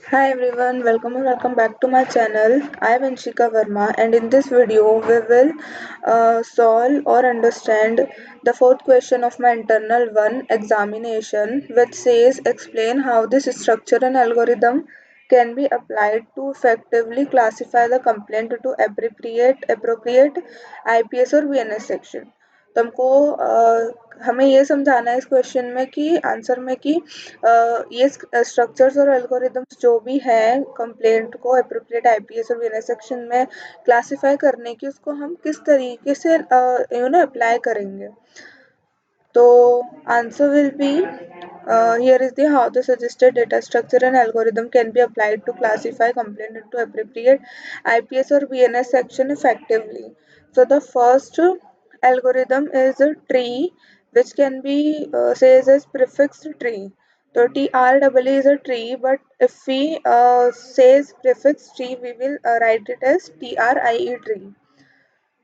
Hi everyone, welcome back to my channel. I am Anshika Verma, and in this video we will solve or understand the fourth question of my internal one examination, which says explain how this structure and algorithm can be applied to effectively classify the complaint to appropriate IPS और VNS section. तो हमको हमें ये समझाना है इस question में कि आंसर में कि ये स्ट्रक्चर्स और एल्गोरिदम्स जो भी हैं कंप्लेंट को अप्रोप्रिएट आईपीएस और वीएनएस सेक्शन में क्लासिफाई करने की उसको हम किस तरीके से अप्लाई करेंगे. तो answer will be here is the how the suggested data structure and algorithm can be applied to classify complaint into appropriate IPS or VNS section effectively. So the first algorithm is a tree which can be says as prefixed tree. So TREE is a tree, but if we says prefix tree, we will write it as TRIE tree.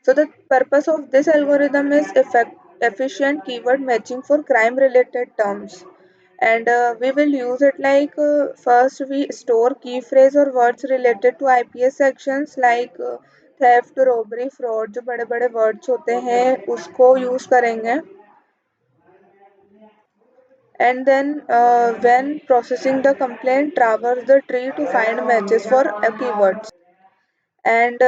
So the purpose of this algorithm is efficient keyword matching for crime related terms. And we will use it like first we store key phrase or words related to IPS sections like theft, robbery, fraud. जो बड़े बड़े words होते हैं उसको use करेंगे. And then when processing the complaint, traverse the tree to find matches for keywords. And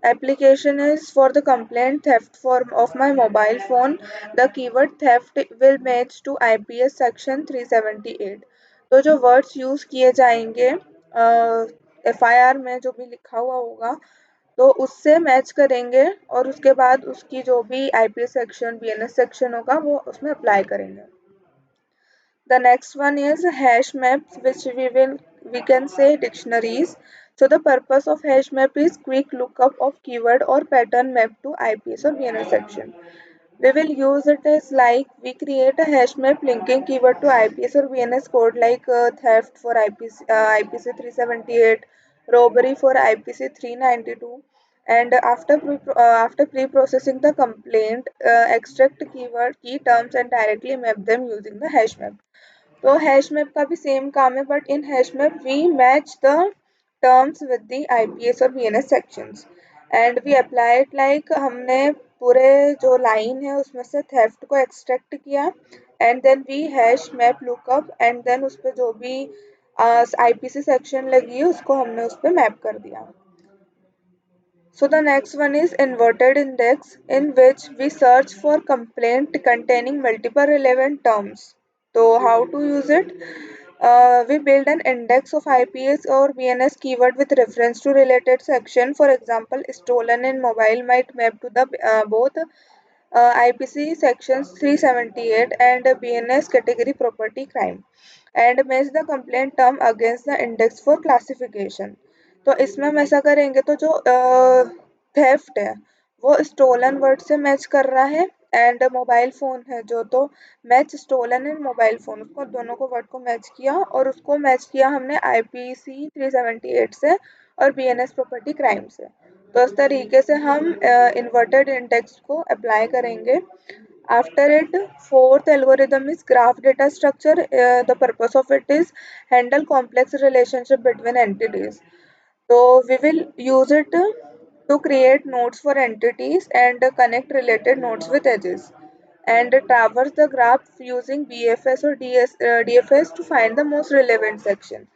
application is for the complaint theft form of my mobile phone. The keyword theft will match to IPS section 378. तो जो words use किए जाएंगे FIR में जो भी लिखा हुआ होगा तो उससे मैच करेंगे और उसके बाद उसकी जो भी IPS सेक्शन BNS सेक्शन होगा वो उसमें अप्लाई करेंगे. The next one is hash maps, which we can say dictionaries. So the purpose of hash map is quick lookup of keyword or pattern map to IPS or VNS section. We will use it as like we create a hash map linking keyword to IPS or VNS code like theft for IPC 378, robbery for IPC 392, and after pre-processing the complaint, extract keyword key terms and directly map them using the hash map. तो hash map का भी same काम है but in hash map we match the terms with the IPS और VNS sections and we apply it like हमने पूरे जो line है उसमें से थेफ्ट को एक्सट्रैक्ट किया and then we hash map lookup and then उस पर जो भी आईपीसी सेक्शन लगी है उसको हमने उस पर मैप कर दिया. So the next one is inverted index, in which we search for complaint containing multiple relevant terms. So how to use it? We build an index of IPS or VNS keyword with reference to related section. For example, stolen in mobile might map to the both IPC sections 378 and BNS category property crime and match the complaint term against the index for classification. तो इसमें हम ऐसा करेंगे तो जो theft है वो stolen word से मैच कर रहा है एंड मोबाइल फ़ोन है जो तो match stolen and mobile phone उसको दोनों को वर्ड को मैच किया और उसको मैच किया हमने IPC 378 से और BNS प्रॉपर्टी क्राइम से. तो इस तरीके से हम इन्वर्टेड इंडेक्स को अप्लाई करेंगे. After it, fourth algorithm is graph data structure. The purpose of it is handle complex relationship between entities. So we will use it to create nodes for entities and connect related nodes with edges and traverse the graph using BFS or DFS to find the most relevant section.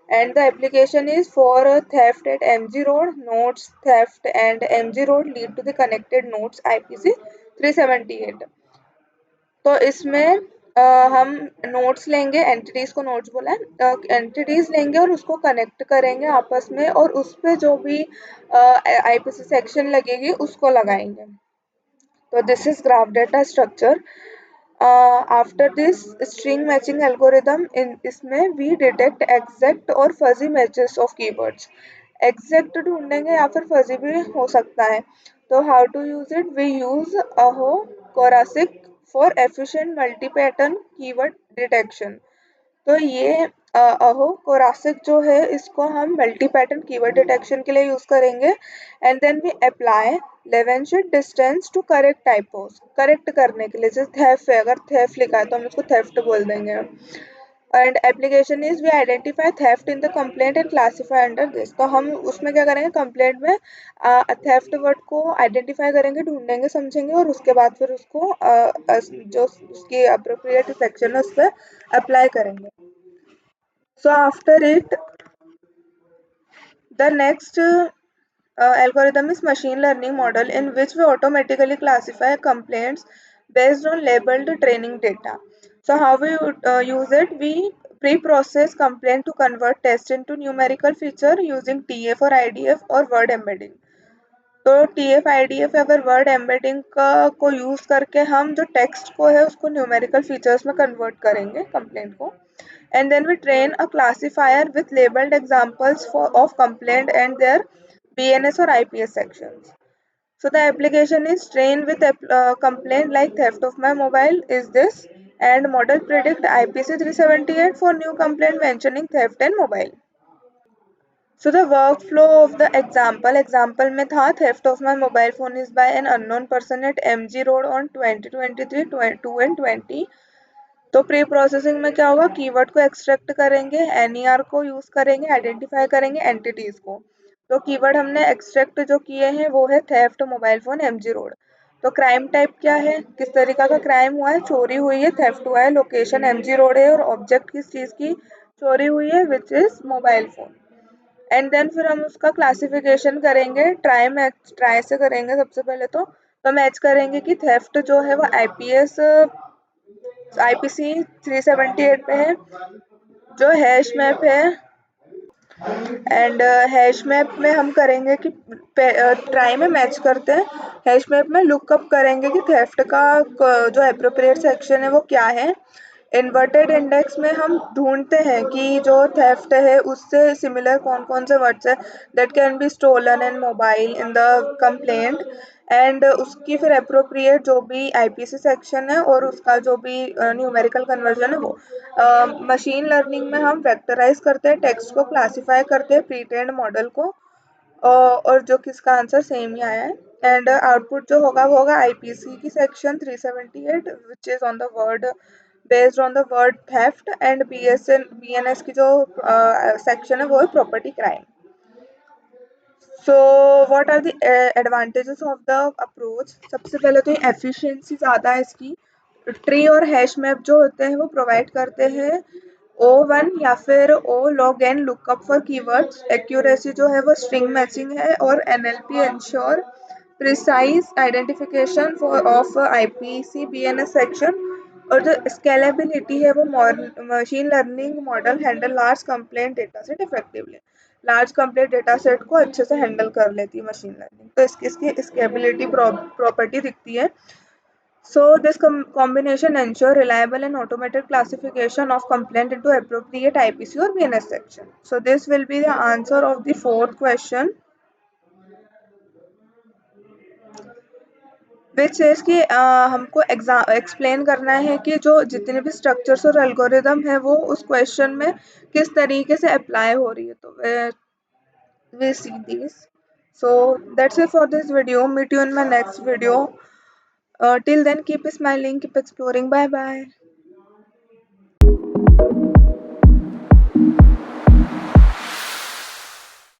And the application is for theft at MG road, nodes theft and MG road lead to the connected nodes IPC 378. तो इसमें हम notes लेंगे entities को notes बोला है entities लेंगे और उसको कनेक्ट करेंगे आपस में और उस पे जो भी आईपीसी सेक्शन लगेगी उसको लगाएंगे. तो this is graph data structure. After this string matching algorithm in इसमें वी डिटेक्ट एग्जैक्ट और fuzzy matches of keywords. Exact ढूंढेंगे या फिर फजी भी हो सकता है. तो how to use it? We use Aho Corasick for efficient multi pattern keyword detection. तो ये अहो कोरासिक जो है इसको हम मल्टी पैटर्न कीवर्ड डिटेक्शन के लिए यूज करेंगे and then we apply Levenshtein distance to correct typos. Correct करने के लिए जैसे थेफ है अगर थेफ लिखा है तो हम इसको थेफ्ट बोल देंगे. And application is we identify theft in the complaint and classify under this. तो हम उसमें क्या करेंगे, कंप्लेंट में थेफ्ट वर्ड को आइडेंटिफाई करेंगे, ढूंढेंगे, समझेंगे और उसके बाद फिर उसको जो उसकी अप्रोप्रिएट सेक्शन है उस पर अप्लाई करेंगे। So after it the next algorithm is machine learning model in which we automatically classify complaints based on labeled training data. So how we would, use it? We pre-process complaint to convert text into numerical feature using TF or IDF or word embedding. तो TF IDF या फिर word embedding का को use करके हम जो text को है उसको न्यूमेरिकल फीचर्स में कन्वर्ट करेंगे कंप्लेंट को, and then we train a classifier with labeled examples of complaint and their BNS or IPS sections. So the application is trained with a complaint like theft of my mobile is this, and model predict IPC 378 for new complaint mentioning theft and mobile. So the workflow of the example में था theft of my mobile phone is by an unknown person at MG Road on 2023 2 and 20। तो pre processing में क्या होगा, keyword को extract करेंगे, NER को use करेंगे, आइडेंटिफाई करेंगे एंटिटीज को। तो कीवर्ड हमने एक्सट्रैक्ट जो किए हैं वो है theft mobile phone MG road. तो क्राइम टाइप क्या है, किस तरीका का क्राइम हुआ है, चोरी हुई है, थेफ्ट हुआ है, लोकेशन एमजी रोड है और ऑब्जेक्ट किस चीज की चोरी हुई है which is mobile phone. And then फिर हम उसका क्लासिफिकेशन करेंगे, ट्राई से करेंगे सबसे पहले तो मैच करेंगे कि थेफ्ट जो है वो आईपीएस आईपीसी 378 पे है, जो हैश मैप है। एंड हैश मैप में हम करेंगे कि ट्राई में मैच करते हैं, हैश मैप में लुकअप करेंगे कि थेफ्ट का जो अप्रोप्रिएट सेक्शन है वो क्या है। इन्वर्टेड इंडेक्स में हम ढूंढते हैं कि जो थेफ्ट है उससे सिमिलर कौन कौन से वर्ड्स है that can be stolen and mobile in the complaint, and उसकी फिर अप्रोप्रिएट जो भी आईपीसी सेक्शन है और उसका जो भी न्यूमेरिकल कन्वर्जन है वो। मशीन लर्निंग में हम वेक्टराइज करते हैं, टेक्स्ट को क्लासिफाई करते हैं प्री ट्रेन्ड मॉडल को, और जो कि इसका आंसर सेम ही आया है। एंड आउटपुट जो होगा वो होगा आईपीसी की section 378 which is on the word based on the word theft, and BNS की जो सेक्शन है वो है property crime. So what are the advantages of the approach? सबसे पहले तो एफिशिएंसी ज़्यादा है इसकी। ट्री और हैश मैप जो होते हैं वो प्रोवाइड करते हैं O1 या फिर O log n lookup for keywords. Accuracy जो है वो स्ट्रिंग मैचिंग है, और NLP ensure precise identification for of IPC BNS section. और जो स्केलेबिलिटी है वो machine learning model handle large complaint data set effectively. Large complaint data set को अच्छे से हैंडल कर लेती है मशीन लर्निंग, तो इसकी स्केलेबिलिटी प्रॉपर्टी दिखती है। So this combination ensure reliable and automated classification of complaint into appropriate IPC or BNS section. So this will be the answer of the fourth question, which says कि हमको explain करना है कि जो जितने भी स्ट्रक्चर्स और एल्गोरिदम है वो उस क्वेश्चन में किस तरीके से अप्लाई हो रही है। तो we see these. So that's it for this video. Meet you in my next video. Till then, keep smiling, keep exploring. Bye bye.